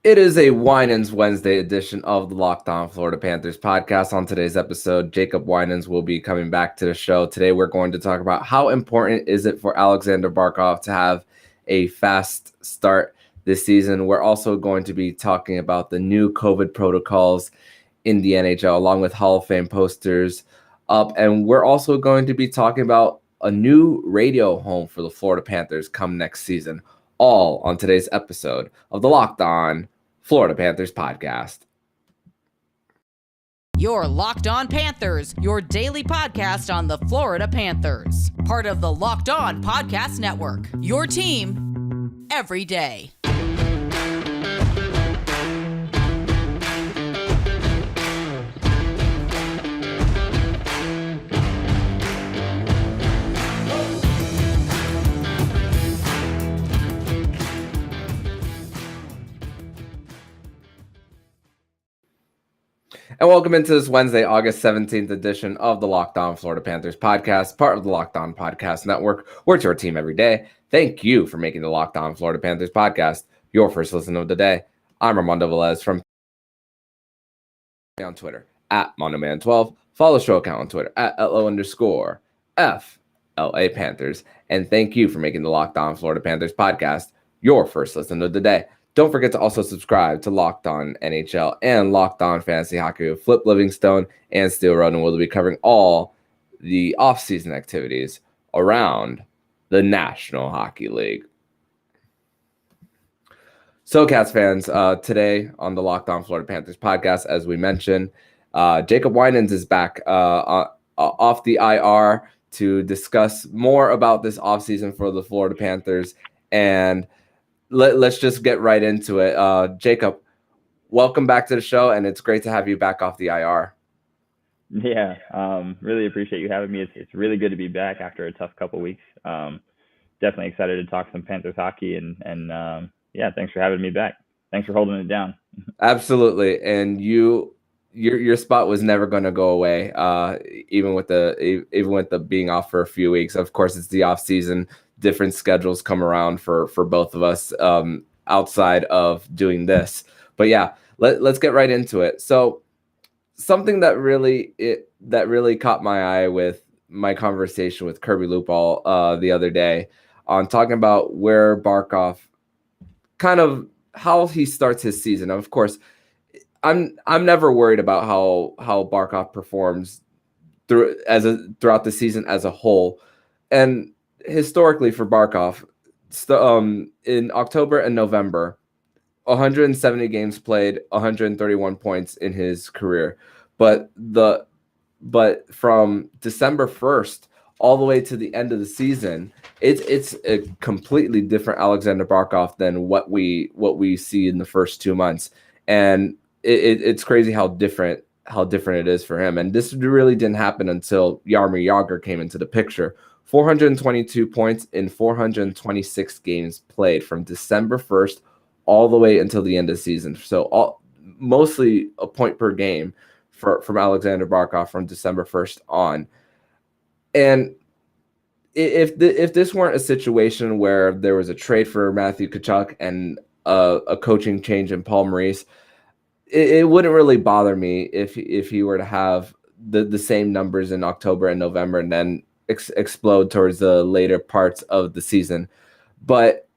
It is a Winans Wednesday edition of the Locked On Florida Panthers podcast. On today's episode, Jacob Winans will be coming back to the show. Today, we're going to talk about how important is it for Aleksander Barkov to have a fast start this season. We're also going to be talking about the new COVID protocols in the NHL, along with Hall of Fame posters up. And we're also going to be talking about a new radio home for the Florida Panthers come next season, all on today's episode of the Locked On Florida Panthers podcast. Your Locked On Panthers, your daily podcast on the Florida Panthers. Part of the Locked On Podcast Network. Your team every day. And welcome into this Wednesday, August 17th edition of the Locked On Florida Panthers podcast, part of the Locked On Podcast Network. We're your team every day. Thank you for making the Locked On Florida Panthers podcast your first listen of the day. I'm Armando Velez from on Twitter at MondoMan12. Follow the show account on Twitter at LO_FLA Panthers. And thank you for making the Locked On Florida Panthers podcast your first listen of the day. Don't forget to also subscribe to Locked On NHL and Locked On Fantasy Hockey with Flip Livingstone and Steel Road, and we'll be covering all the off-season activities around the National Hockey League. So, Cats fans, today on the Locked On Florida Panthers podcast, as we mentioned, Jacob Winans is back off the IR to discuss more about this offseason for the Florida Panthers, and let's just get right into it. Jacob, welcome back to the show, and it's great to have you back off the IR. Yeah, really appreciate you having me. It's really good to be back after a tough couple weeks. Definitely excited to talk some Panthers hockey, and yeah, thanks for having me back. Thanks for holding it down. Absolutely, and your spot was never going to go away, even with the being off for a few weeks. Of course, it's the off season. Different schedules come around for both of us outside of doing this. But yeah, let's get right into it. So something that really caught my eye with my conversation with Kirby Lupal the other day on talking about where Barkov, kind of how he starts his season. Of course, I'm never worried about how Barkov performs throughout the season as a whole. And historically for Barkov, in October and November, 170 games played, 131 points in his career. But from December 1st all the way to the end of the season, it's a completely different Aleksander Barkov than what we see in the first 2 months. And it's crazy how different it is for him. And this really didn't happen until Jaromir Jagr came into the picture. 422 points in 426 games played from December 1st all the way until the end of the season. So mostly a point per game from Aleksander Barkov from December 1st on. And if this weren't a situation where there was a trade for Matthew Tkachuk and a coaching change in Paul Maurice, it wouldn't really bother me if he were to have the same numbers in October and November and then explode towards the later parts of the season. But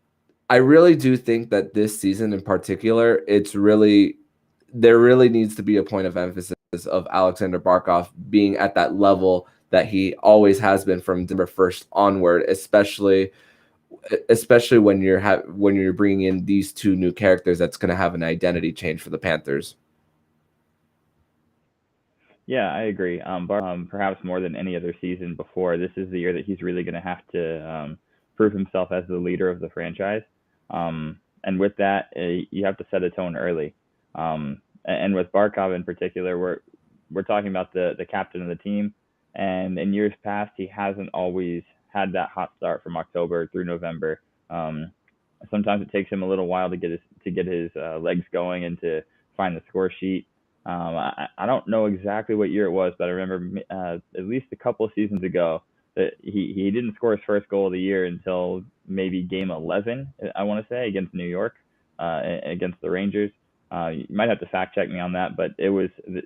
I really do think that this season in particular, there really needs to be a point of emphasis of Aleksander Barkov being at that level that he always has been from December 1st onward, especially when you're bringing in these two new characters. That's going to have an identity change for the Panthers. Yeah, I agree. Perhaps more than any other season before, this is the year that he's really going to have to prove himself as the leader of the franchise. And with that, you have to set a tone early. And with Barkov in particular, we're talking about the captain of the team. And in years past, he hasn't always had that hot start from October through November. Sometimes it takes him a little while to get his legs going and to find the score sheet. I don't know exactly what year it was, but I remember at least a couple of seasons ago that he didn't score his first goal of the year until maybe game 11, I want to say, against New York. against the Rangers. You might have to fact check me on that, but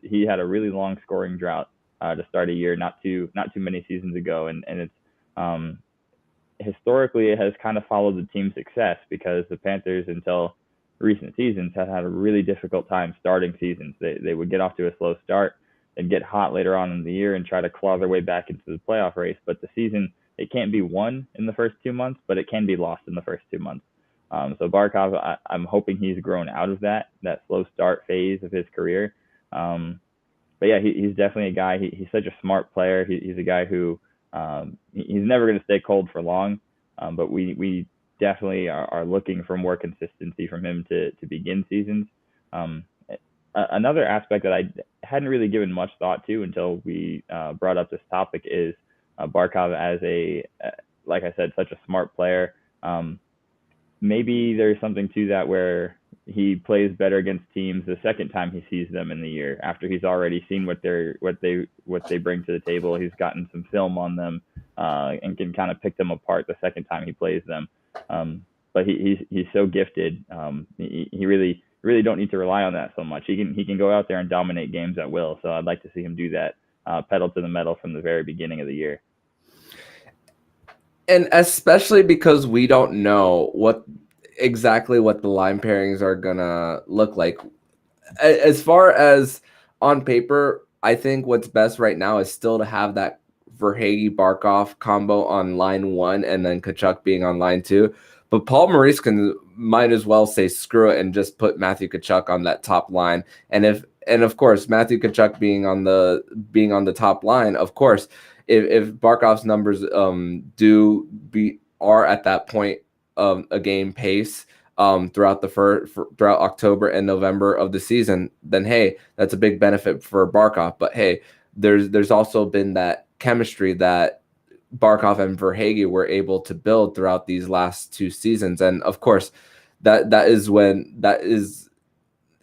he had a really long scoring drought to start a year not too many seasons ago, and it's historically it has kind of followed the team's success because the Panthers until recent seasons have had a really difficult time starting seasons. They would get off to a slow start and get hot later on in the year and try to claw their way back into the playoff race, but the season, it can't be won in the first 2 months, but it can be lost in the first 2 months. So Barkov, I'm hoping he's grown out of that slow start phase of his career. But yeah, he's definitely a guy. He's such a smart player. He's a guy who he's never going to stay cold for long. But we definitely are looking for more consistency from him to begin seasons. Another aspect that I hadn't really given much thought to until we brought up this topic is Barkov as like I said, such a smart player. Maybe there's something to that where he plays better against teams the second time he sees them in the year after he's already seen what they bring to the table. He's gotten some film on them and can kind of pick them apart the second time he plays them. But he's so gifted. He really don't need to rely on that so much. He can go out there and dominate games at will. So I'd like to see him do that, pedal to the metal from the very beginning of the year. And especially because we don't know exactly what the line pairings are gonna look like. As far as on paper, I think what's best right now is still to have that Verhaeghe-Barkov combo on line 1 and then Tkachuk being on line 2. But Paul Maurice might as well say screw it and just put Matthew Tkachuk on that top line. And of course Matthew Tkachuk being on the top line, of course, if Barkov's numbers are at that point a game pace throughout throughout October and November of the season, then hey, that's a big benefit for Barkov. But hey, there's also been that chemistry that Barkov and Verhaeghe were able to build throughout these last 2 seasons, and of course,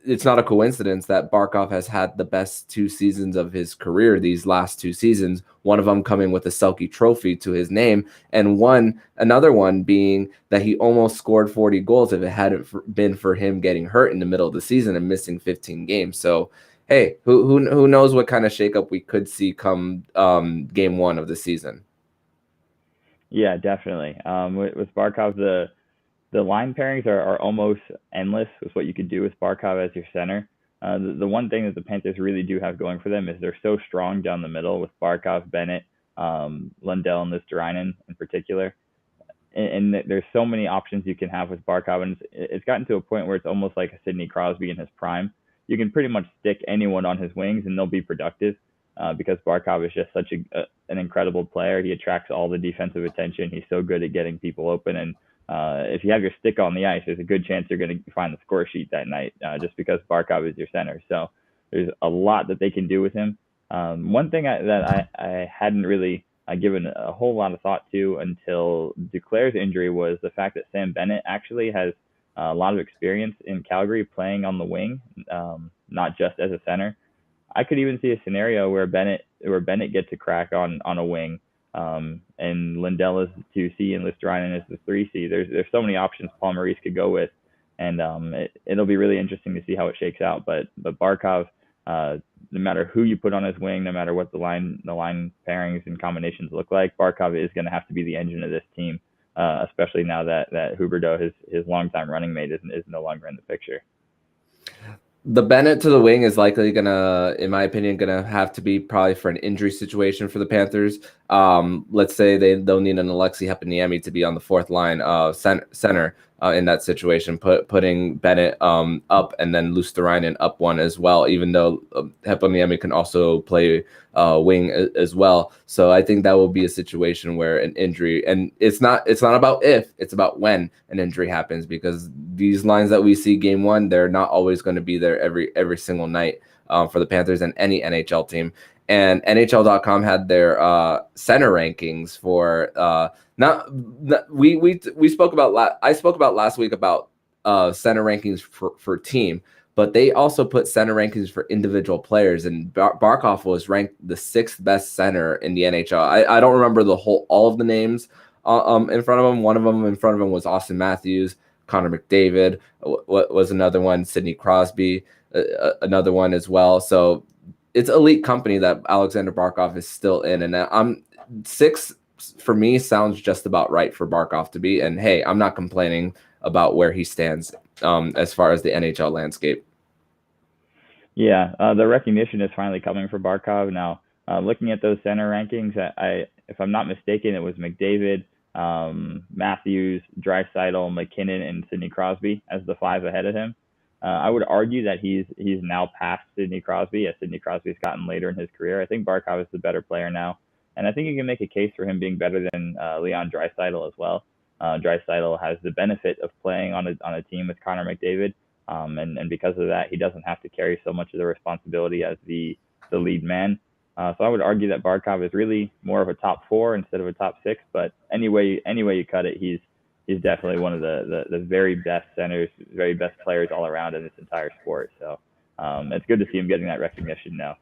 it's not a coincidence that Barkov has had the best 2 seasons of his career these last 2 seasons, one of them coming with a Selke trophy to his name, and another one being that he almost scored 40 goals if it hadn't been for him getting hurt in the middle of the season and missing 15 games. So, hey, who knows what kind of shakeup we could see come game 1 of the season. Yeah, definitely. With Barkov, the line pairings are almost endless with what you could do with Barkov as your center. The one thing that the Panthers really do have going for them is they're so strong down the middle with Barkov, Bennett, Lundell, and Luostarinen in particular. And there's so many options you can have with Barkov, and it's gotten to a point where it's almost like a Sidney Crosby in his prime. You can pretty much stick anyone on his wings and they'll be productive because Barkov is just such an incredible player. He attracts all the defensive attention. He's so good at getting people open, and if you have your stick on the ice, there's a good chance you're going to find the score sheet that night just because Barkov is your center. So there's a lot that they can do with him. One thing that I hadn't really given a whole lot of thought to until Duclair's injury was the fact that Sam Bennett actually has a lot of experience in Calgary playing on the wing, not just as a center. I could even see a scenario where Bennett gets a crack on a wing. And Lundell is the 2C and Luostarinen is the 3C. There's so many options Paul Maurice could go with, and it'll be really interesting to see how it shakes out. But Barkov, no matter who you put on his wing, no matter what the line pairings and combinations look like, Barkov is going to have to be the engine of this team, especially now that Huberdeau, his longtime running mate, is no longer in the picture. The Bennett to the wing is likely in my opinion, gonna have to be probably for an injury situation for the Panthers. Let's say they'll need an Alexi Heponiemi to be on the 4th line center in that situation, putting Bennett up and then Luostarinen up one as well, even though Heponiemi can also play wing as well. So I think that will be a situation where an injury, and it's not about if, it's about when an injury happens, because these lines that we see game 1, they're not always going to be there every single night for the Panthers and any NHL team. And NHL.com had their center rankings for we spoke about I spoke about last week about center rankings for team, but they also put center rankings for individual players, and Barkov was ranked the 6th best center in the NHL. I don't remember all of the names in front of him. One of them in front of him was Austin Matthews. A Connor McDavid was another one, Sidney Crosby, another one as well. So it's elite company that Aleksander Barkov is still in. And I'm 6 for me sounds just about right for Barkov to be. And hey, I'm not complaining about where he stands as far as the NHL landscape. Yeah, the recognition is finally coming for Barkov. Now, looking at those center rankings, if I'm not mistaken, it was McDavid, Matthews, Draisaitl, McKinnon, and Sidney Crosby as the 5 ahead of him. I would argue that he's now past Sidney Crosby, as Sidney Crosby's gotten later in his career. I think Barkov is the better player now, and I think you can make a case for him being better than Leon Draisaitl as well. Draisaitl has the benefit of playing on a team with Connor McDavid, and because of that, he doesn't have to carry so much of the responsibility as the lead man. So I would argue that Barkov is really more of a top 4 instead of a top 6. But any way you cut it, he's definitely one of the very best centers, very best players all around in this entire sport. So it's good to see him getting that recognition now.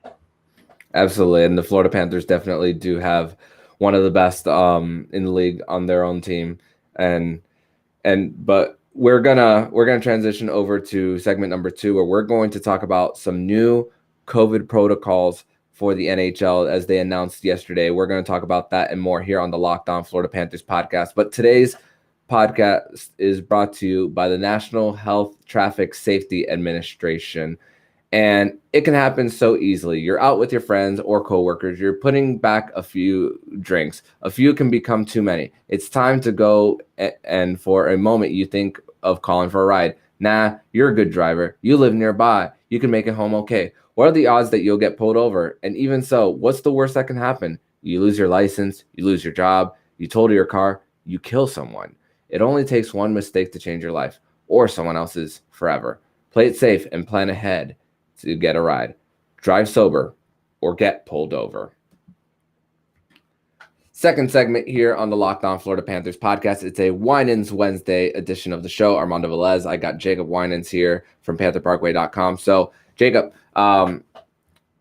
Absolutely, and the Florida Panthers definitely do have one of the best in the league on their own team, but we're gonna transition over to segment number 2, where we're going to talk about some new COVID protocols for the NHL as they announced yesterday. We're going to talk about that and more here on the Locked On Florida Panthers podcast. But today's podcast is brought to you by the National Health Traffic Safety Administration. And it can happen so easily. You're out with your friends or coworkers. You're putting back a few drinks. A few can become too many. It's time to go, and for a moment you think of calling for a ride. Nah, you're a good driver. You live nearby. You can make it home okay. What are the odds that you'll get pulled over? And even so, what's the worst that can happen? You lose your license, you lose your job, you total your car, you kill someone. It only takes one mistake to change your life or someone else's forever. Play it safe and plan ahead to get a ride. Drive sober or get pulled over. Second segment here on the Locked On Florida Panthers podcast. It's a Winans Wednesday edition of the show. Armando Velez. I got Jacob Winans here from pantherparkway.com. So, Jacob, the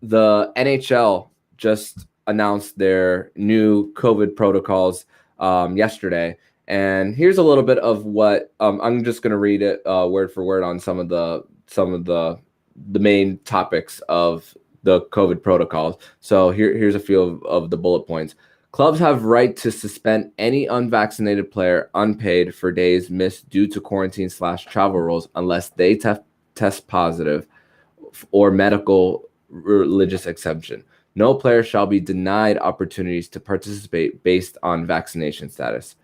NHL just announced their new COVID protocols yesterday. And here's a little bit of what I'm just going to read it word for word on some of the main topics of the COVID protocols. So here's a few of the bullet points. Clubs have right to suspend any unvaccinated player unpaid for days missed due to quarantine/travel rules unless they test positive or medical religious exemption. No player shall be denied opportunities to participate based on vaccination status.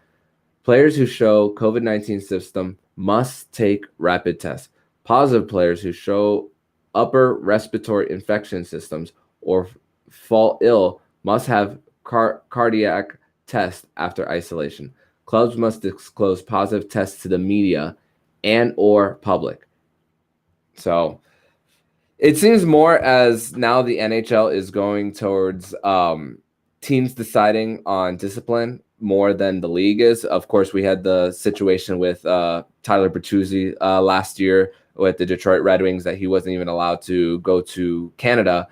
Players who show COVID-19 symptom must take rapid tests. Positive players who show upper respiratory infection systems or fall ill must have cardiac test after isolation. Clubs must disclose positive tests to the media and or public. So it seems more as now the NHL is going towards teams deciding on discipline more than the league is. Of course, we had the situation with Tyler Bertuzzi last year with the Detroit Red Wings that he wasn't even allowed to go to Canada.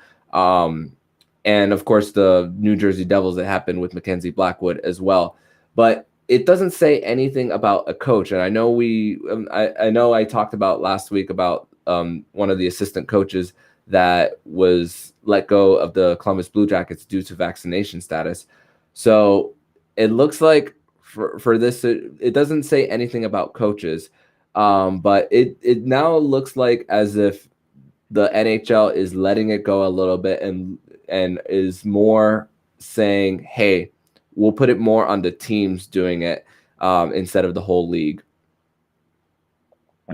And of course, the New Jersey Devils that happened with Mackenzie Blackwood as well. But it doesn't say anything about a coach. And I know I talked about last week about one of the assistant coaches that was let go of the Columbus Blue Jackets due to vaccination status. So it looks like for this, it doesn't say anything about coaches, but it now looks like as if the NHL is letting it go a little bit and is more saying, hey, we'll put it more on the teams doing it instead of the whole league.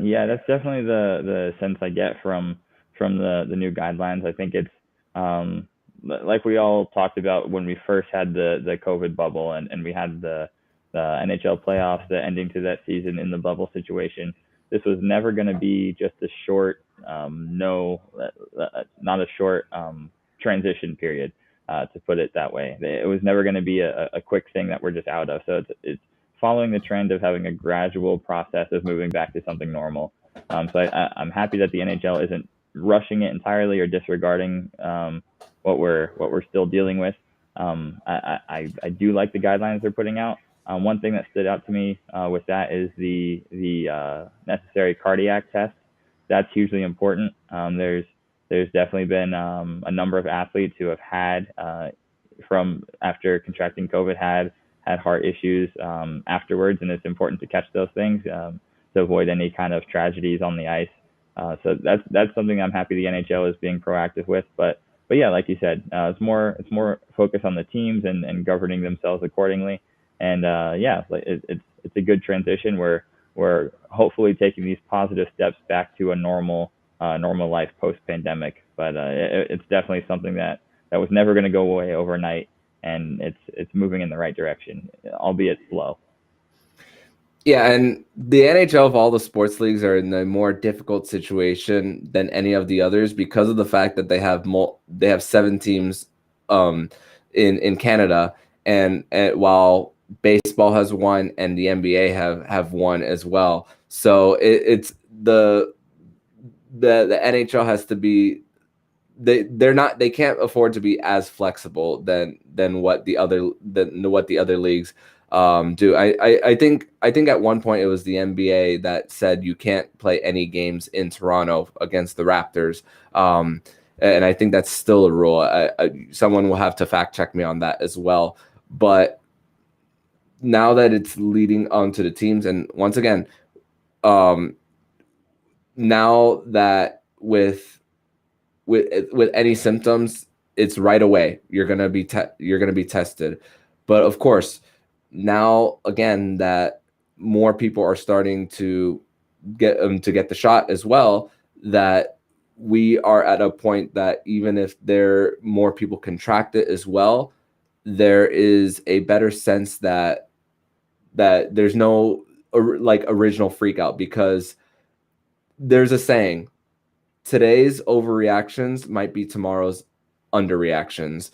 Yeah, that's definitely the sense I get from the new guidelines. I think it's like we all talked about when we first had the COVID bubble and we had the NHL playoffs, the ending to that season in the bubble situation. This was never going to be just a short, not a short transition period, to put it that way. It was never going to be a quick thing that we're just out of. So it's following the trend of having a gradual process of moving back to something normal. So I'm happy that the NHL isn't rushing it entirely or disregarding what we're still dealing with. I do like the guidelines they're putting out. One thing that stood out to me with that is the necessary cardiac test. That's hugely important. There's definitely been a number of athletes who have had from after contracting COVID had heart issues afterwards, and it's important to catch those things to avoid any kind of tragedies on the ice. So that's something I'm happy the NHL is being proactive with. But yeah, like you said, it's more focus on the teams and governing themselves accordingly. And yeah, it's a good transition where we're hopefully taking these positive steps back to a normal life post pandemic. But it's definitely something that was never going to go away overnight, and it's moving in the right direction, albeit slow. Yeah, and the NHL of all the sports leagues are in a more difficult situation than any of the others because of the fact that they have 7 teams in Canada, and while baseball has one and the NBA have one as well. So it's the NHL has to be they can't afford to be as flexible than what the other leagues do. I think at one point it was the NBA that said you can't play any games in Toronto against the Raptors. And I think that's still a rule. Someone will have to fact check me on that as well. But now that it's leading onto the teams, and once again, now that with any symptoms, it's right away. You're gonna be tested. But of course, now again that more people are starting to get the shot as well, that we are at a point that even if more people contract it as well, there is a better sense that there's no original freak out, because there's a saying, today's overreactions might be tomorrow's underreactions.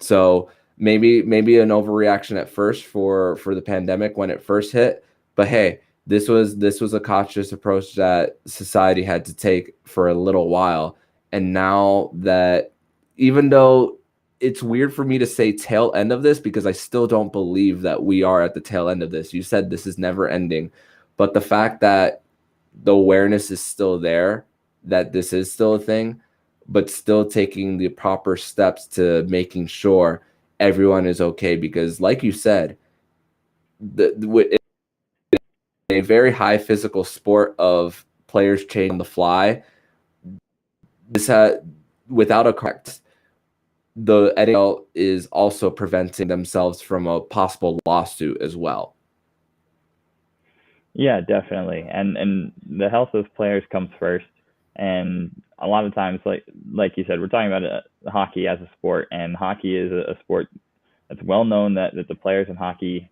So maybe an overreaction at first for the pandemic when it first hit, but hey, this was a cautious approach that society had to take for a little while. And now that, even though it's weird for me to say tail end of this, because I still don't believe that we are at the tail end of this. You said this is never ending, but the fact that the awareness is still there, that this is still a thing, but still taking the proper steps to making sure everyone is okay. Because like you said, a very high physical sport of players changing on the fly, without a correct, the NHL is also preventing themselves from a possible lawsuit as well. Yeah, definitely. And the health of players comes first. And a lot of times, like you said, we're talking about hockey as a sport, and hockey is a sport that's well known that the players in hockey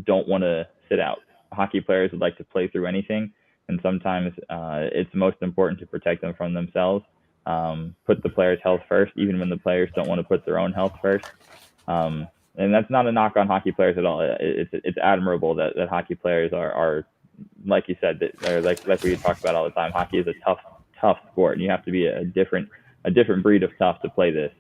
don't want to sit out. Hockey players would like to play through anything, and sometimes it's most important to protect them from themselves. Put the players' health first, even when the players don't want to put their own health first. And that's not a knock on hockey players at all. It's admirable that hockey players are like you said, they're like we talk about all the time. Hockey is a tough sport, and you have to be a different breed of tough to play this.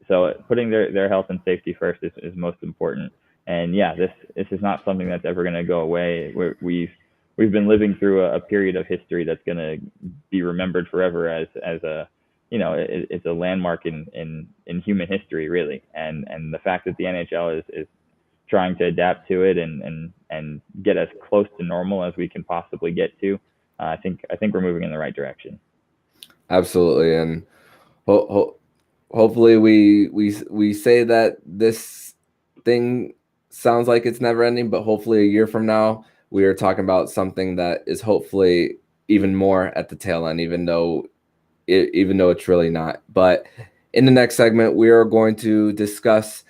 So putting their health and safety first is most important. And yeah, this is not something that's ever going to go away. We've been living through a period of history that's going to be remembered forever as a, it's a landmark in human history, really. And the fact that the NHL is trying to adapt to it and get as close to normal as we can possibly get to, I think we're moving in the right direction. Absolutely, and hopefully we say that this thing sounds like it's never ending, but hopefully a year from now we are talking about something that is hopefully even more at the tail end, even though it's really not. But in the next segment, we are going to discuss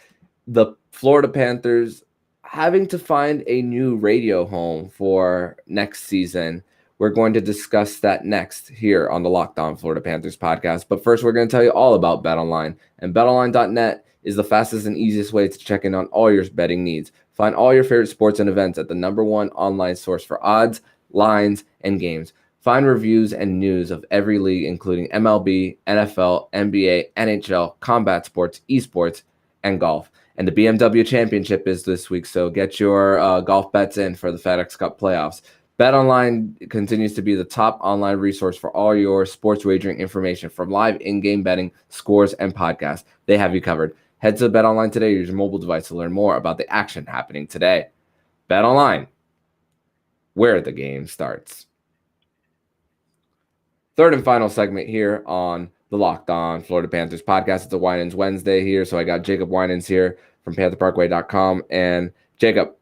the Florida Panthers having to find a new radio home for next season. We're going to discuss that next here on the Locked On Florida Panthers podcast. But first, we're going to tell you all about BetOnline. And BetOnline.net is the fastest and easiest way to check in on all your betting needs. Find all your favorite sports and events at the #1 online source for odds, lines, and games. Find reviews and news of every league, including MLB, NFL, NBA, NHL, combat sports, esports, and golf. And the BMW Championship is this week, so get your golf bets in for the FedEx Cup playoffs. BetOnline continues to be the top online resource for all your sports wagering information, from live in-game betting, scores, and podcasts. They have you covered. Head to BetOnline today, use your mobile device to learn more about the action happening today. BetOnline, where the game starts. Third and final segment here on the Locked On Florida Panthers podcast. It's a Winans Wednesday here, so I got Jacob Winans here from pantherparkway.com. And Jacob,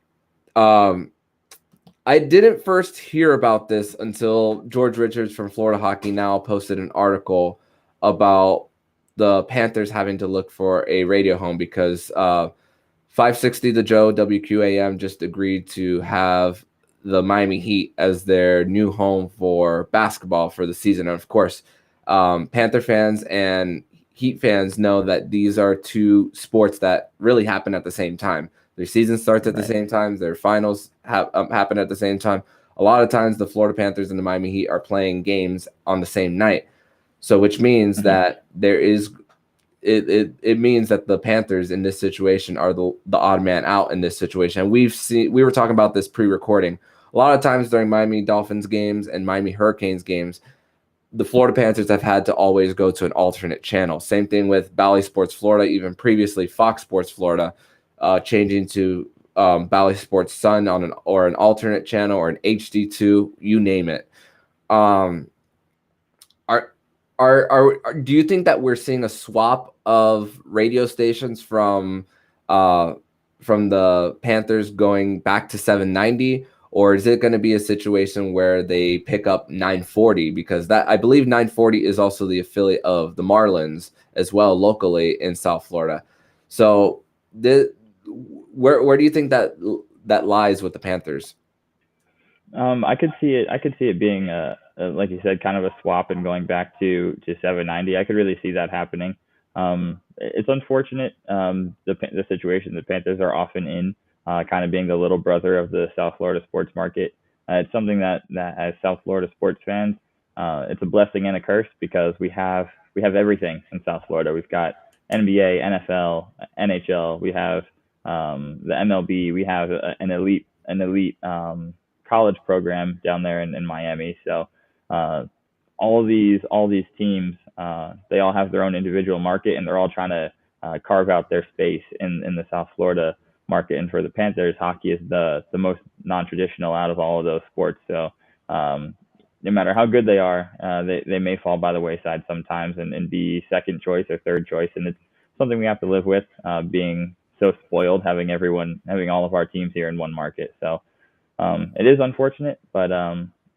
I didn't first hear about this until George Richards from Florida Hockey Now posted an article about the Panthers having to look for a radio home because 560 The Joe, WQAM, just agreed to have the Miami Heat as their new home for basketball for the season. And of course, Panther fans and Heat fans know that these are two sports that really happen at the same time. Their season starts at the same time. Their finals happen at the same time. A lot of times the Florida Panthers and the Miami Heat are playing games on the same night. So which means that there is it means that the Panthers in this situation are the odd man out in this situation. And we were talking about this pre-recording. A lot of times during Miami Dolphins games and Miami Hurricanes games, the Florida Panthers have had to always go to an alternate channel. Same thing with Bally Sports Florida, even previously Fox Sports Florida, changing to Bally Sports Sun on an alternate channel or an HD2, you name it. Do you think that we're seeing a swap of radio stations from the Panthers going back to 790? Or is it going to be a situation where they pick up 940? Because that, I believe 940 is also the affiliate of the Marlins as well locally in South Florida. So where do you think that lies with the Panthers? I could see it being like you said, kind of a swap and going back to 790. I could really see that happening. It's unfortunate, the situation the Panthers are often in. Kind of being the little brother of the South Florida sports market. It's something that as South Florida sports fans, it's a blessing and a curse because we have everything in South Florida. We've got NBA, NFL, NHL. We have the MLB. We have an elite college program down there in Miami. So all these teams, they all have their own individual market, and they're all trying to carve out their space in the South Florida market. And for the Panthers, hockey is the most non-traditional out of all of those sports. So no matter how good they are, they may fall by the wayside sometimes and be second choice or third choice. And it's something we have to live with, being so spoiled, having all of our teams here in one market. So it is unfortunate, but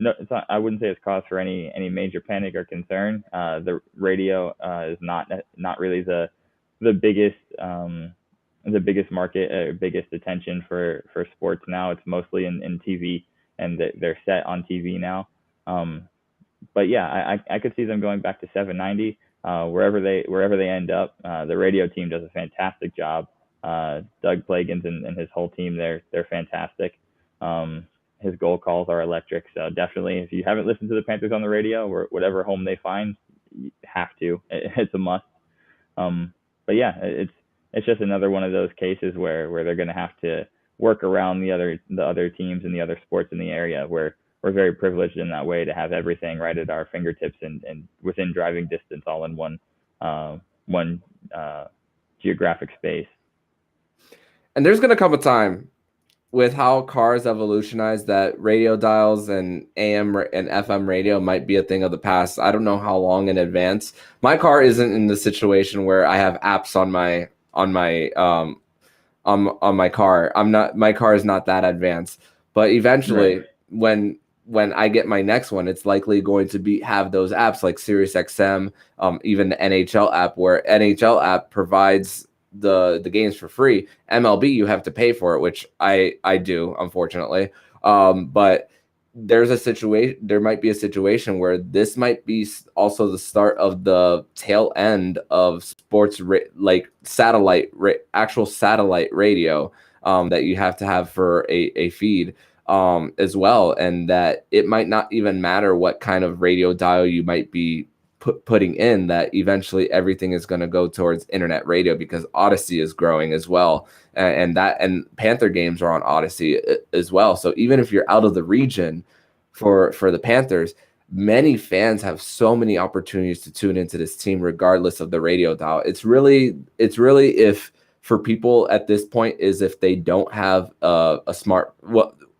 no, it's not, I wouldn't say it's cause for any major panic or concern. The radio is not really the biggest market, biggest attention for sports now. It's mostly in TV, and they're set on TV now. But yeah, I could see them going back to 790 wherever they end up. The radio team does a fantastic job. Doug Plagans and his whole team, they're fantastic. His goal calls are electric. So definitely, if you haven't listened to the Panthers on the radio or whatever home they find, you have to. It's a must. But yeah, it's just another one of those cases where they're going to have to work around the other teams and the other sports in the area, where we're very privileged in that way to have everything right at our fingertips and within driving distance, all in one geographic space. And there's going to come a time with how cars evolutionized that radio dials and AM and FM radio might be a thing of the past. I don't know how long in advance. My car isn't in the situation where I have apps on my car. My car is not that advanced, but eventually when I get my next one, it's likely going to have those apps like SiriusXM, even the NHL app, where NHL app provides the games for free. MLB, you have to pay for it, which I do, unfortunately. But there might be a situation where this might be also the start of the tail end of sports, like actual satellite radio that you have to have for a feed as well. And that it might not even matter what kind of radio dial you might be putting in that eventually everything is going to go towards internet radio because Odyssey is growing as well, and Panther games are on Odyssey as well. So even if you're out of the region for the Panthers, many fans have so many opportunities to tune into this team regardless of the radio dial. It's really if for people at this point is if they don't have a smart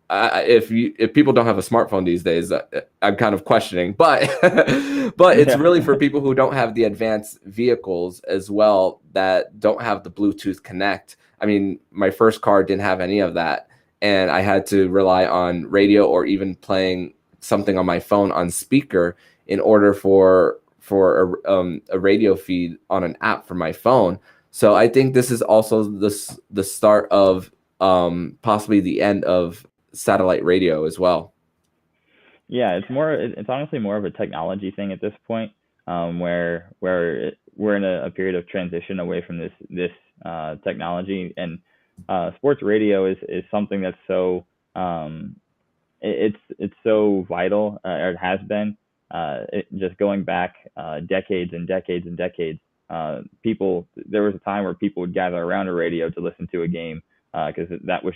if people don't have a smartphone these days, I'm kind of questioning, but it's really for people who don't have the advanced vehicles as well that don't have the Bluetooth Connect. I mean, my first car didn't have any of that, and I had to rely on radio or even playing something on my phone on speaker in order for a radio feed on an app for my phone. So I think this is also the start of possibly the end of satellite radio as well. Yeah, it's honestly more of a technology thing at this point, where we're in a period of transition away from this technology, and sports radio is something that's so it's so vital, or it has been, just going back decades and decades and decades. There was a time where people would gather around a radio to listen to a game, because that was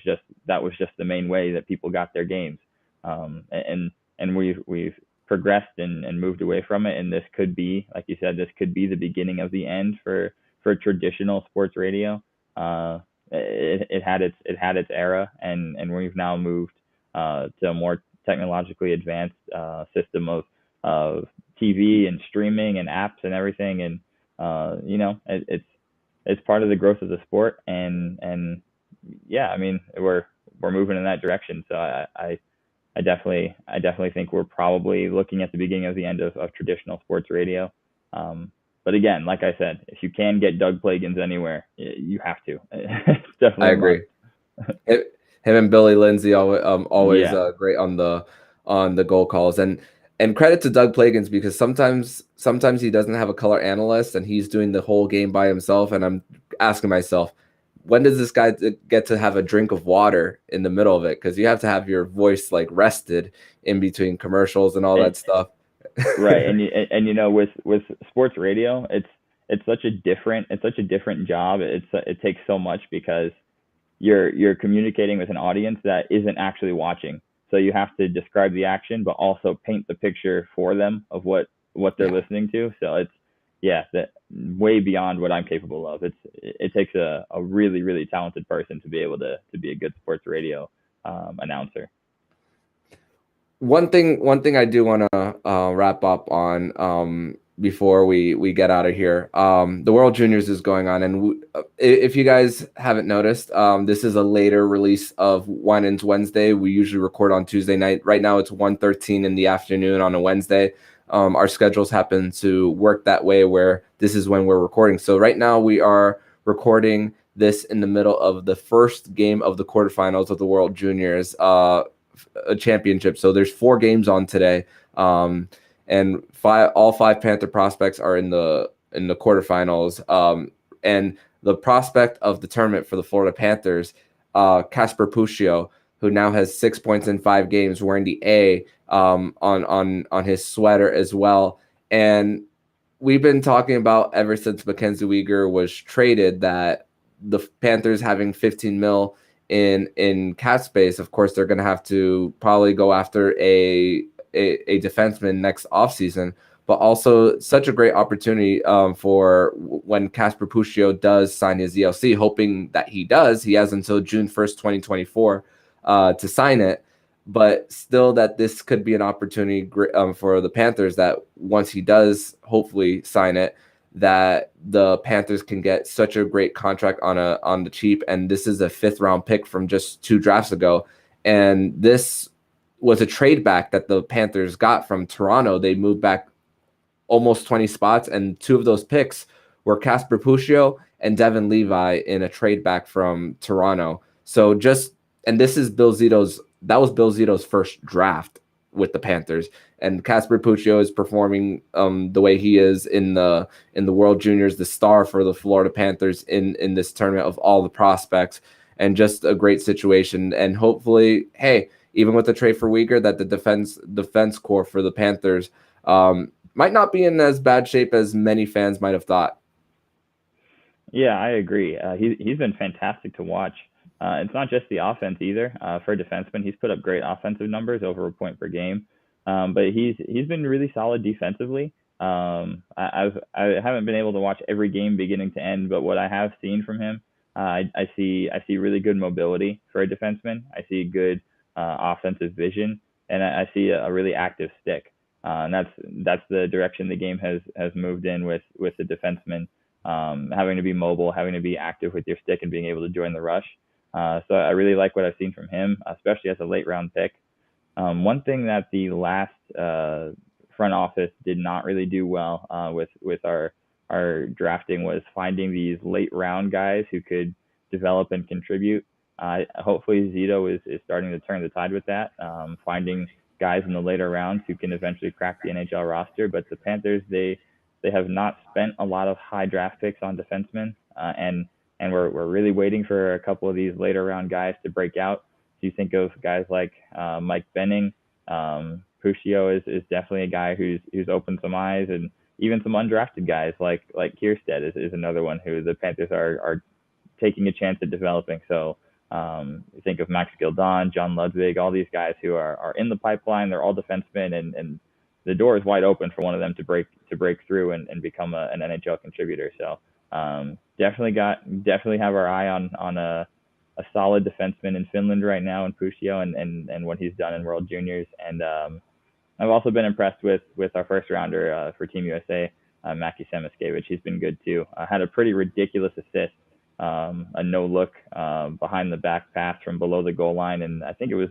just the main way that people got their games. And we've progressed and moved away from it. And this could be, like you said, this could be the beginning of the end for traditional sports radio. It had its era, and we've now moved to a more technologically advanced system of TV and streaming and apps and everything. And it's part of the growth of the sport, and yeah, I mean, we're moving in that direction. So I definitely think we're probably looking at the beginning of the end of traditional sports radio. But again, like I said, if you can get Doug Plagans anywhere, you have to. It's definitely I agree. Him and Billy Lindsay always great on the goal calls, and credit to Doug Plagans, because sometimes he doesn't have a color analyst and he's doing the whole game by himself, and I'm asking myself, when does this guy get to have a drink of water in the middle of it? Because you have to have your voice like rested in between commercials and all that stuff. Right, and with sports radio, it's such a different job. It takes so much, because you're communicating with an audience that isn't actually watching. So you have to describe the action, but also paint the picture for them of what they're listening to. So it's that way beyond what I'm capable of. It takes a really, really talented person to be able to be a good sports radio announcer. One thing I do want to wrap up on before we get out of here. The World Juniors is going on, and if you guys haven't noticed, this is a later release of Winans Wednesday. We usually record on Tuesday night. Right now it's 1:13 in the afternoon on a Wednesday. Our schedules happen to work that way, where this is when we're recording. So right now we are recording this in the middle of the first game of the quarterfinals of the World Juniors a championship. So there's 4 games on today, and all 5 Panther prospects are in the quarterfinals. And the prospect of the tournament for the Florida Panthers, Casper Puccio, who now has 6 points in 5 games, wearing the A on his sweater as well. And we've been talking about ever since Mackenzie Weegar was traded that the Panthers having 15 mil in cap space, of course, they're going to have to probably go after a defenseman next offseason, but also such a great opportunity for when Casper Puccio does sign his ELC, hoping that he does. He has until June 1st, 2024 to sign it, but still that this could be an opportunity for the Panthers, that once he does hopefully sign it, that the Panthers can get such a great contract on the cheap. And this is a 5th round pick from just 2 drafts ago. And this was a trade back that the Panthers got from Toronto. They moved back almost 20 spots, and 2 of those picks were Casper Puccio and Devin Levi in a trade back from Toronto. So this is Bill Zito's first draft with the Panthers, and Casper Puccio is performing the way he is in the World Juniors, the star for the Florida Panthers in this tournament of all the prospects, and just a great situation. And hopefully, hey, even with the trade for Weegar, that the defense core for the Panthers might not be in as bad shape as many fans might have thought. Yeah, I agree. He's been fantastic to watch. It's not just the offense either. For a defenseman, he's put up great offensive numbers, over a point per game. But he's been really solid defensively. I haven't been able to watch every game beginning to end, but what I have seen from him, I see really good mobility for a defenseman. I see good offensive vision, and I see a really active stick. And that's the direction the game has moved in with the defenseman. Having to be mobile, having to be active with your stick, and being able to join the rush. So I really like what I've seen from him, especially as a late round pick. One thing that the last front office did not really do well with our drafting was finding these late round guys who could develop and contribute. Hopefully Zito is starting to turn the tide with that, finding guys in the later rounds who can eventually crack the NHL roster. But the Panthers, they have not spent a lot of high draft picks on defensemen, and we're really waiting for a couple of these later round guys to break out. So you think of guys like Mike Benning, Puccio is definitely a guy who's opened some eyes, and even some undrafted guys like Kierstead is another one who the Panthers are taking a chance at developing. So you think of Max Gildon, John Ludwig, all these guys who are in the pipeline. They're all defensemen, and the door is wide open for one of them to break through and become an NHL contributor. So definitely have our eye on a solid defenseman in Finland right now in Puccio and what he's done in World Juniors. And I've also been impressed with our first rounder for Team USA, Mackie Semiskevich. He's been good too. Had a pretty ridiculous assist, a no look behind the back pass from below the goal line, and I think it was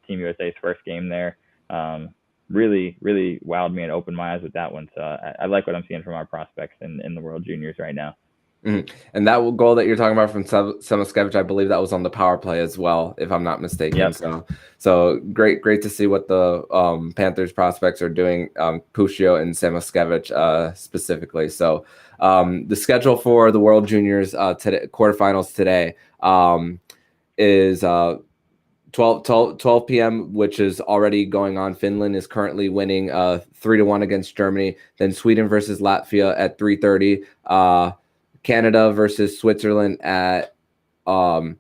Team USA's first game there. Really wowed me and opened my eyes with that one. So I like what I'm seeing from our prospects in the World Juniors right now. Mm-hmm. And that goal that you're talking about from Semiskevich, I believe that was on the power play as well, if I'm not mistaken. Yep. So great to see what the Panthers prospects are doing, Puccio and Semiskevich specifically. So the schedule for the World Juniors today, quarterfinals today, is 12 p.m., which is already going on. Finland is currently winning 3-1 against Germany. Then Sweden versus Latvia at 3:30. Canada versus Switzerland at 7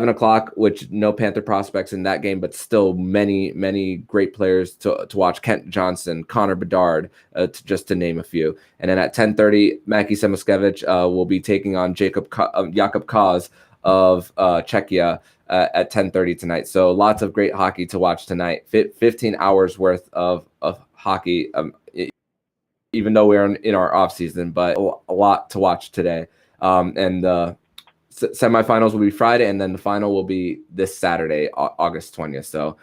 o'clock, which no Panther prospects in that game, but still many great players to watch. Kent Johnson, Connor Bedard, just to name a few. And then at 10:30, Mackie Semiskevich will be taking on Jacob Koz of Czechia at 10:30 tonight. So lots of great hockey to watch tonight. 15 hours worth of hockey. Even though we're in our off season, but a lot to watch today. And the semifinals will be Friday, and then the final will be this Saturday, August 20th. So,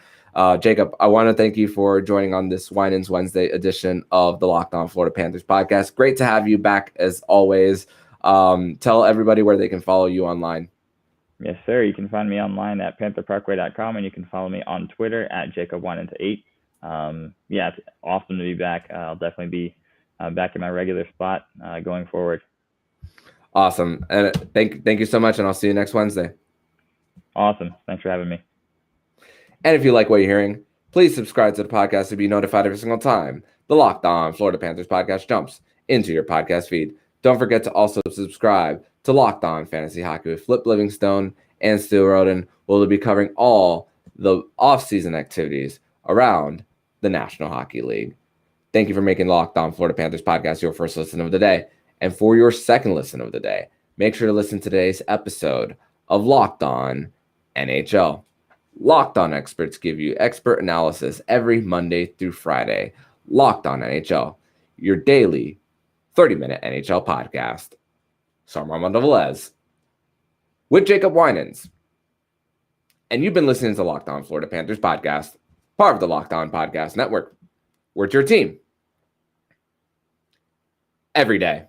Jacob, I want to thank you for joining on this Winans Wednesday edition of the Locked On Florida Panthers podcast. Great to have you back as always. Tell everybody where they can follow you online. Yes, sir. You can find me online at pantherparkway.com, and you can follow me on Twitter at JacobWinans8. Yeah, it's awesome to be back. I'll definitely be back in my regular spot going forward. Awesome. And thank you so much, and I'll see you next Wednesday. Awesome. Thanks for having me. And if you like what you're hearing, please subscribe to the podcast to be notified every single time the Locked On Florida Panthers podcast jumps into your podcast feed. Don't forget to also subscribe to Locked On Fantasy Hockey with Flip Livingstone and Stu Roden. We'll be covering all the off-season activities around the National Hockey League. Thank you for making Locked On Florida Panthers podcast your first listen of the day. And for your second listen of the day, make sure to listen to today's episode of Locked On NHL. Locked On experts give you expert analysis every Monday through Friday. Locked On NHL, your daily 30-minute NHL podcast. So I'm Armando Velez with Jacob Winans. And you've been listening to Locked On Florida Panthers podcast, part of the Locked On Podcast Network. We're your team every day.